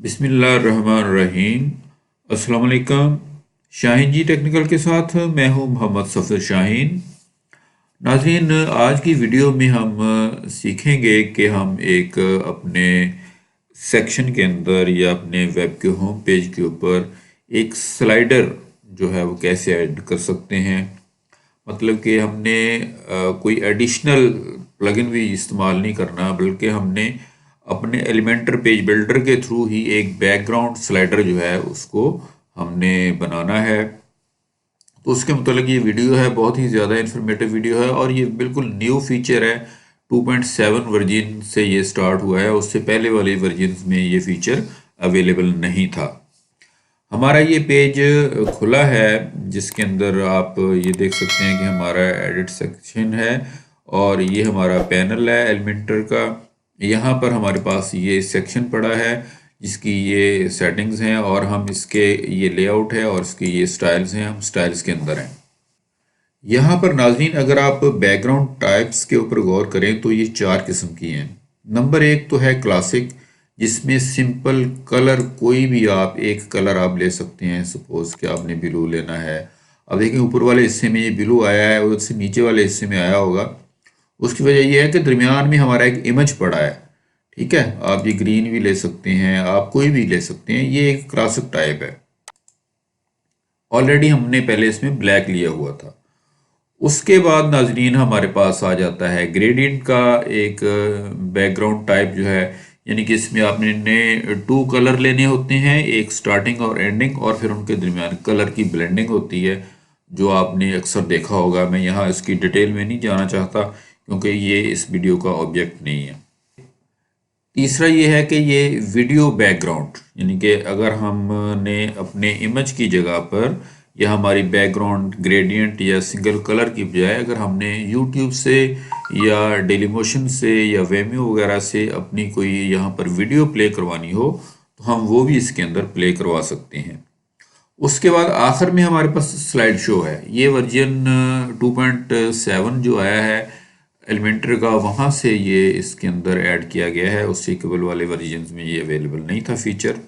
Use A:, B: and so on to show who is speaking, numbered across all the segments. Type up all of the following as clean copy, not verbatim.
A: बिस्मिल्लाहिर्रहमानिर्रहीम। अस्सलाम वालेकुम। शाहीन जी टेक्निकल के साथ मैं हूं मोहम्मद सफ़र शाहीन। नाज़रीन, आज की वीडियो में हम सीखेंगे कि हम एक अपने सेक्शन के अंदर या अपने वेब के होम पेज के ऊपर एक स्लाइडर जो है वो कैसे ऐड कर सकते हैं। मतलब कि हमने कोई एडिशनल प्लगइन भी इस्तेमाल नहीं करना, बल्कि हमने अपने एलिमेंटर पेज बिल्डर के थ्रू ही एक बैकग्राउंड स्लाइडर जो है उसको हमने बनाना है। तो उसके मतलब ये वीडियो है, बहुत ही ज़्यादा इन्फॉर्मेटिव वीडियो है और ये बिल्कुल न्यू फीचर है। 2.7 वर्जन से ये स्टार्ट हुआ है, उससे पहले वाले वर्जन में ये फीचर अवेलेबल नहीं था। हमारा ये पेज खुला है, जिसके अंदर आप ये देख सकते हैं कि हमारा एडिट सेक्शन है और ये हमारा पैनल है एलिमेंटर का। यहाँ पर हमारे पास ये सेक्शन पड़ा है जिसकी ये सेटिंग्स हैं और हम इसके ये लेआउट है और इसके ये स्टाइल्स हैं, हम स्टाइल्स के अंदर हैं। यहाँ पर नाज़रीन, अगर आप बैकग्राउंड टाइप्स के ऊपर गौर करें तो ये 4 किस्म की हैं। नंबर 1 तो है क्लासिक, जिसमें सिंपल कलर कोई भी आप एक कलर आप ले सकते हैं। सपोज कि आपने ब्लू लेना है। अब देखिए ऊपर वाले हिस्से में ये ब्लू आया है, उधर से नीचे वाले हिस्से में आया होगा। उसकी वजह ये है कि दरमियान में हमारा एक इमेज पड़ा है। ठीक है, आप ये ग्रीन भी ले सकते हैं, आप कोई भी ले सकते हैं। ये एक क्लासिक टाइप है। ऑलरेडी हमने पहले इसमें ब्लैक लिया हुआ था। उसके बाद नाजरीन हमारे पास आ जाता है ग्रेडियंट का एक बैकग्राउंड टाइप जो है, यानी कि इसमें आपने ने 2 कलर लेने होते हैं, एक स्टार्टिंग और एंडिंग, और फिर उनके दरमियान कलर की ब्लेंडिंग होती है, जो आपने अक्सर देखा होगा। मैं यहाँ इसकी डिटेल में नहीं जाना चाहता क्योंकि ये इस वीडियो का ऑब्जेक्ट नहीं है। तीसरा ये है कि ये वीडियो बैकग्राउंड, यानी कि अगर हमने अपने इमेज की जगह पर या हमारी बैकग्राउंड ग्रेडियंट या सिंगल कलर की बजाय अगर हमने यूट्यूब से या डेलीमोशन से या वेम्यू वगैरह से अपनी कोई यहाँ पर वीडियो प्ले करवानी हो तो हम वो भी इसके अंदर प्ले करवा सकते हैं। उसके बाद आखिर में हमारे पास स्लाइड शो है। ये वर्जन 2.7 जो आया है एलिमेंटर का, वहाँ से ये इसके अंदर ऐड किया गया है। उससे केबल वाले वर्जन में ये अवेलेबल नहीं था फीचर।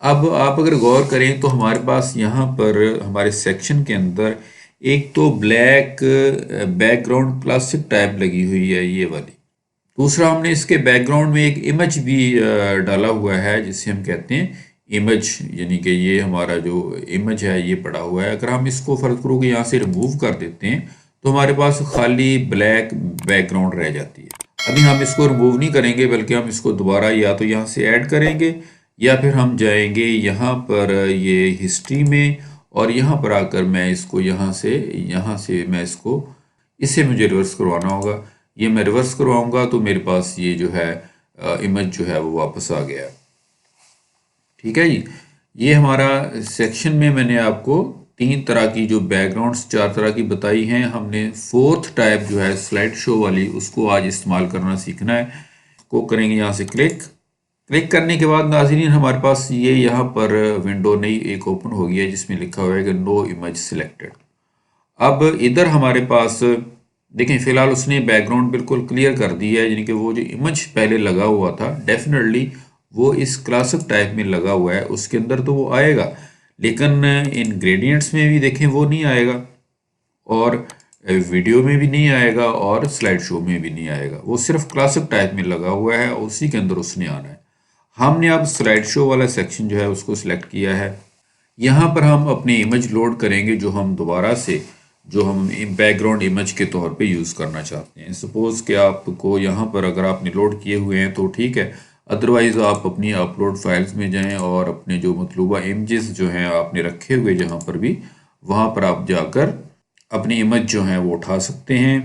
A: अब आप अगर गौर करें तो हमारे पास यहाँ पर हमारे सेक्शन के अंदर एक तो ब्लैक बैकग्राउंड क्लासिक टाइप लगी हुई है ये वाली। दूसरा, हमने इसके बैकग्राउंड में एक इमेज भी डाला हुआ है जिसे हम कहते हैं इमेज, यानी कि ये हमारा जो इमेज है ये पड़ा हुआ है। अगर हम इसको फर्ज करो कि यहाँ से रिमूव कर देते हैं तो हमारे पास खाली ब्लैक बैकग्राउंड रह जाती है। अभी हम इसको रिमूव नहीं करेंगे, बल्कि हम इसको दोबारा या तो यहाँ से ऐड करेंगे या फिर हम जाएंगे यहाँ पर ये हिस्ट्री में, और यहाँ पर आकर मैं इसको यहाँ से मैं इसको इसे मुझे रिवर्स करवाना होगा। ये मैं रिवर्स करवाऊंगा तो मेरे पास ये जो है इमेज जो है वो वापस आ गया। ठीक है जी। ये हमारा सेक्शन में मैंने आपको 3 तरह की जो बैकग्राउंड्स 4 तरह की बताई हैं। हमने 4th टाइप जो है स्लाइड शो वाली, उसको आज इस्तेमाल करना सीखना है। को करेंगे यहाँ से क्लिक करने के बाद नाज़रीन हमारे पास ये यहाँ पर विंडो नई एक ओपन हो गई है जिसमें लिखा हुआ है कि नो इमेज सिलेक्टेड। अब इधर हमारे पास देखें, फिलहाल उसने बैकग्राउंड बिल्कुल क्लियर कर दिया है, यानी कि वो जो इमेज पहले लगा हुआ था डेफिनेटली वो इस क्लासिक टाइप में लगा हुआ है, उसके अंदर तो वो आएगा, लेकिन इन ग्रेडियंट्स में भी देखें वो नहीं आएगा, और वीडियो में भी नहीं आएगा, और स्लाइड शो में भी नहीं आएगा। वो सिर्फ क्लासिक टाइप में लगा हुआ है, उसी के अंदर उसने आना है। हमने अब स्लाइड शो वाला सेक्शन जो है उसको सिलेक्ट किया है। यहाँ पर हम अपनी इमेज लोड करेंगे जो हम दोबारा से जो हम बैकग्राउंड इमेज के तौर पे यूज़ करना चाहते हैं। सपोज़ कि आपको यहाँ पर अगर आपने लोड किए हुए हैं तो ठीक है, अदरवाइज़ आप अपनी अपलोड फाइल्स में जाएं और अपने जो मतलूबा इमेजेस जो हैं आपने रखे हुए जहाँ पर भी, वहाँ पर आप जाकर अपनी इमेज जो है वो उठा सकते हैं।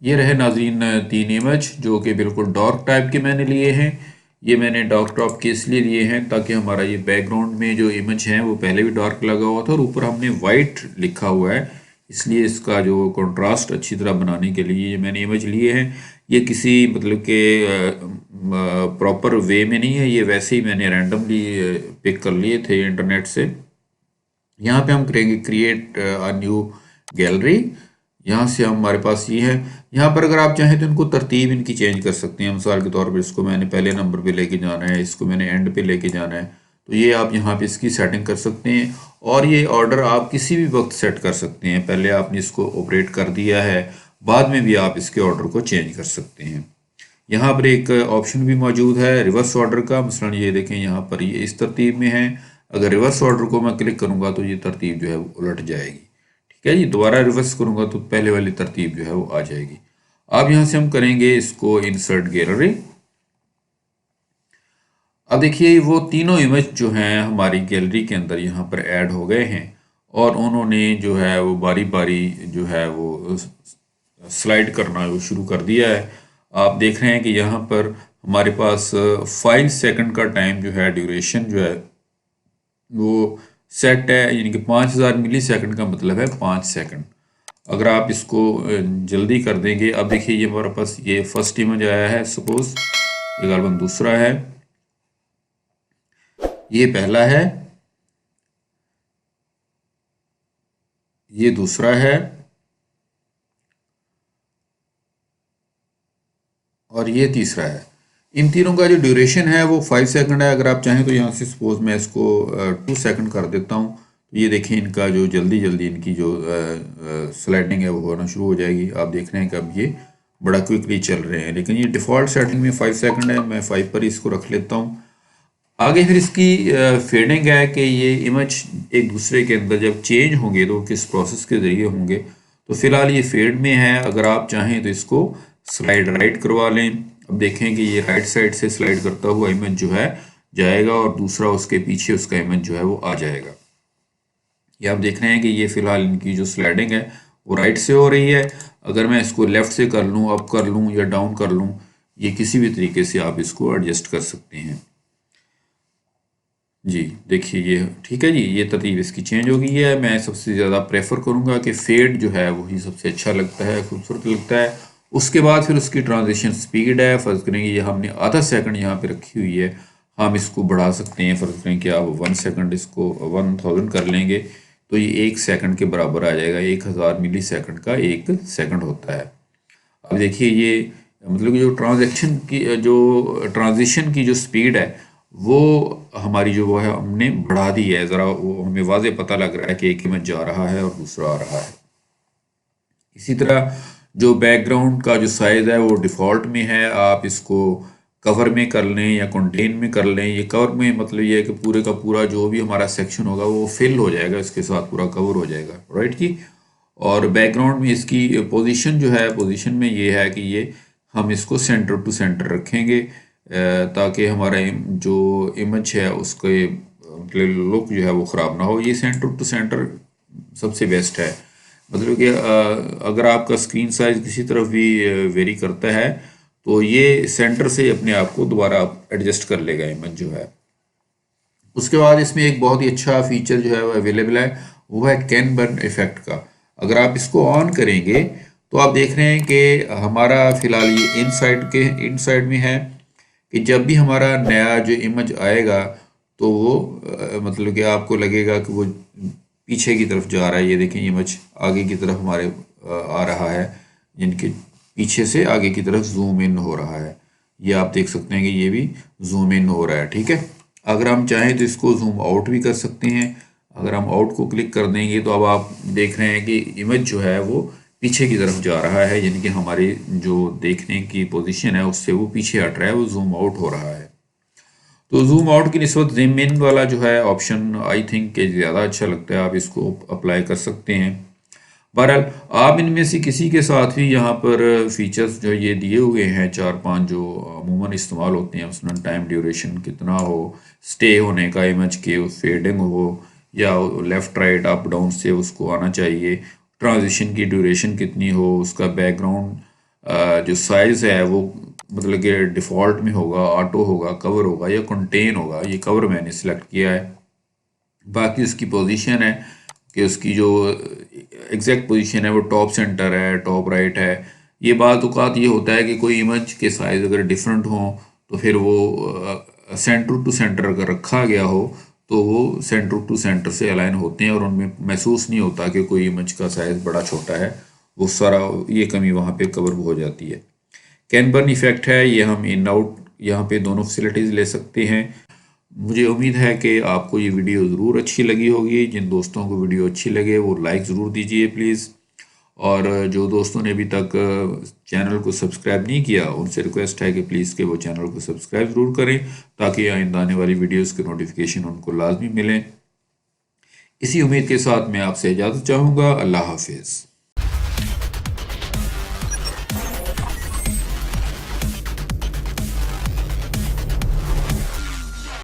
A: ये रहे नाज़रीन 3 इमेज जो कि बिल्कुल डार्क टाइप के मैंने लिए हैं। ये मैंने डार्क टॉप के इसलिए लिए हैं ताकि हमारा ये बैकग्राउंड में जो इमेज है वो पहले भी डार्क लगा हुआ था और ऊपर हमने वाइट लिखा हुआ है, इसलिए इसका जो कंट्रास्ट अच्छी तरह बनाने के लिए ये मैंने इमेज लिए हैं। ये किसी मतलब के प्रॉपर वे में नहीं है, ये वैसे ही मैंने रैंडमली पिक कर लिए थे इंटरनेट से। यहाँ पे हम करेंगे क्रिएट अ न्यू गैलरी। यहाँ से हमारे पास ये है। यहाँ पर अगर आप चाहें तो इनको तरतीब इनकी चेंज कर सकते हैं। मिसाल के तौर पर इसको मैंने पहले नंबर पे लेके जाना है, इसको मैंने एंड पे लेके जाना है, तो ये आप यहाँ पे इसकी सेटिंग कर सकते हैं। और ये ऑर्डर आप किसी भी वक्त सेट कर सकते हैं। पहले आपने इसको ऑपरेट कर दिया है, बाद में भी आप इसके ऑर्डर को चेंज कर सकते हैं। यहाँ पर एक ऑप्शन भी मौजूद है रिवर्स ऑर्डर का। मसलन ये देखें, यहाँ पर ये इस तरतीब में है। अगर रिवर्स ऑर्डर को मैं क्लिक करूँगा तो ये तरतीब जो है वो उलट जाएगी। ठीक है जी, दोबारा रिवर्स करूँगा तो पहले वाली तरतीब जो है वो आ जाएगी। अब यहाँ से हम करेंगे इसको इंसर्ट गैलरी। अब देखिए वो तीनों इमेज जो हैं हमारी गैलरी के अंदर यहाँ पर ऐड हो गए हैं और उन्होंने जो है वो बारी बारी जो है वो स्लाइड करना वो शुरू कर दिया है। आप देख रहे हैं कि यहाँ पर हमारे पास 5 सेकंड का टाइम जो है, ड्यूरेशन जो है वो सेट है, यानी कि 5000 मिली सेकंड का मतलब है 5 सेकंड। अगर आप इसको जल्दी कर देंगे, अब देखिए ये हमारे पास ये फर्स्ट इमेज आया है, सपोज ये गालबन दूसरा है, ये पहला है, ये दूसरा है और ये तीसरा है। इन तीनों का जो ड्यूरेशन है वो 5 सेकंड है। अगर आप चाहें तो यहाँ से सपोज मैं इसको 2 सेकंड कर देता हूँ, तो ये देखिए इनका जो जल्दी जल्दी इनकी जो स्लाइडिंग है वो होना शुरू हो जाएगी। आप देख रहे हैं कि अब ये बड़ा क्विकली चल रहे हैं, लेकिन ये डिफ़ॉल्ट सेटिंग में 5 सेकंड है। मैं 5 पर इसको रख लेता हूँ। आगे फिर इसकी फेडिंग है कि ये इमेज एक दूसरे के अंदर जब चेंज होंगे तो किस प्रोसेस के ज़रिए होंगे। तो फिलहाल ये फेड में है। अगर आप चाहें तो इसको स्लाइड राइट करवा लें। अब देखें कि ये राइट साइड से स्लाइड करता हुआ इमेज जो है जाएगा और दूसरा उसके पीछे उसका इमेज जो है वो आ जाएगा। ये आप देख रहे हैं कि ये फिलहाल इनकी जो स्लाइडिंग है वो राइट से हो रही है। अगर मैं इसको लेफ़्ट से कर लूँ, अप कर लूँ या डाउन कर लूँ, ये किसी भी तरीके से आप इसको एडजस्ट कर सकते हैं। जी देखिए ये ठीक है जी, ये तरतीब इसकी चेंज हो गई है। मैं सबसे ज़्यादा प्रेफर करूँगा कि फेड जो है वही सबसे अच्छा लगता है, खूबसूरत लगता है। उसके बाद फिर उसकी ट्रांजिशन स्पीड है। फ़र्ज़ करेंगे ये हमने आधा सेकंड यहाँ पे रखी हुई है, हम इसको बढ़ा सकते हैं। फ़र्ज़ करें कि आप 1 सेकंड इसको 1000 कर लेंगे तो ये 1 सेकंड के बराबर आ जाएगा। 1000 मिली सेकंड का 1 सेकंड होता है। अब देखिए ये मतलब कि जो ट्रांजिशन की जो स्पीड है वो हमारी जो वो है हमने बढ़ा दी है। ज़रा वो हमें वाज़े पता लग रहा है कि एक इमेज जा रहा है और दूसरा आ रहा है। इसी तरह जो बैकग्राउंड का जो साइज़ है वो डिफ़ॉल्ट में है। आप इसको कवर में कर लें या कंटेन में कर लें। ये कवर में मतलब ये है कि पूरे का पूरा जो भी हमारा सेक्शन होगा वो फिल हो जाएगा, इसके साथ पूरा कवर हो जाएगा, राइट जी। और बैकग्राउंड में इसकी पोजीशन जो है, पोजीशन में ये है कि ये हम इसको सेंटर टू सेंटर रखेंगे ताकि हमारा जो इमेज है उसके मतलब लुक जो है वो ख़राब ना हो। ये सेंटर टू सेंटर सबसे बेस्ट है। मतलब कि अगर आपका स्क्रीन साइज किसी तरफ भी वेरी करता है तो ये सेंटर से अपने आप को दोबारा एडजस्ट कर लेगा इमेज जो है। उसके बाद इसमें एक बहुत ही अच्छा फीचर जो है वो अवेलेबल है, वो है कैन बर्न इफेक्ट का। अगर आप इसको ऑन करेंगे तो आप देख रहे हैं कि हमारा फिलहाल ये इनसाइड में है कि जब भी हमारा नया जो इमेज आएगा तो वो मतलब कि आपको लगेगा कि वो पीछे की तरफ जा रहा है। ये देखें इमेज आगे की तरफ हमारे आ रहा है, जिनके पीछे से आगे की तरफ जूम इन हो रहा है। ये आप देख सकते हैं कि ये भी जूम इन हो रहा है, ठीक है। अगर हम चाहें तो इसको जूम आउट भी कर सकते हैं। अगर हम आउट को क्लिक कर देंगे तो अब आप देख रहे हैं कि इमेज जो है वो पीछे की तरफ जा रहा है, यानी कि हमारी जो देखने की पोजीशन है उससे वो पीछे हट रहा है, वो जूम आउट हो रहा है। तो जूम आउट की निस्बत जूम इन वाला जो है ऑप्शन आई थिंक के ज़्यादा अच्छा लगता है, आप इसको अप्लाई कर सकते हैं। बहरहाल आप इनमें से किसी के साथ भी यहाँ पर फीचर्स जो ये दिए हुए हैं 4-5 जो अमूमन इस्तेमाल होते हैं, उसमें टाइम ड्यूरेशन कितना हो, स्टे होने का इमेज के फेडिंग हो या लेफ़्ट राइट अप डाउन से उसको आना चाहिए, ट्रांजिशन की ड्यूरेशन कितनी हो, उसका बैकग्राउंड जो साइज़ है वो मतलब कि डिफ़ॉल्ट में होगा, ऑटो होगा, कवर होगा या कंटेन होगा। ये कवर मैंने सिलेक्ट किया है। बाकी उसकी पोजीशन है कि उसकी जो एग्जैक्ट पोजीशन है वो टॉप सेंटर है, टॉप राइट है। ये बात औकात ये होता है कि कोई इमेज के साइज़ अगर डिफरेंट हो तो फिर वो सेंटर टू सेंटर अगर रखा गया हो तो वो सेंटर टू सेंटर से अलाइन होते हैं और उनमें महसूस नहीं होता कि कोई इमेज का साइज़ बड़ा छोटा है वो सारा ये कमी वहाँ पे कवर हो जाती है। कैन बर्न इफेक्ट है, ये हम इन आउट यहाँ पे दोनों फैसिलिटीज़ ले सकते हैं। मुझे उम्मीद है कि आपको ये वीडियो ज़रूर अच्छी लगी होगी। जिन दोस्तों को वीडियो अच्छी लगे वो लाइक ज़रूर दीजिए प्लीज़, और जो दोस्तों ने अभी तक चैनल को सब्सक्राइब नहीं किया उनसे रिक्वेस्ट है कि प्लीज़ के वो चैनल को सब्सक्राइब ज़रूर करें, ताकि आइंदा आने वाली वीडियोस के नोटिफिकेशन उनको लाजमी मिलें। इसी उम्मीद के साथ मैं आपसे इजाज़त चाहूँगा। अल्लाह हाफिज़।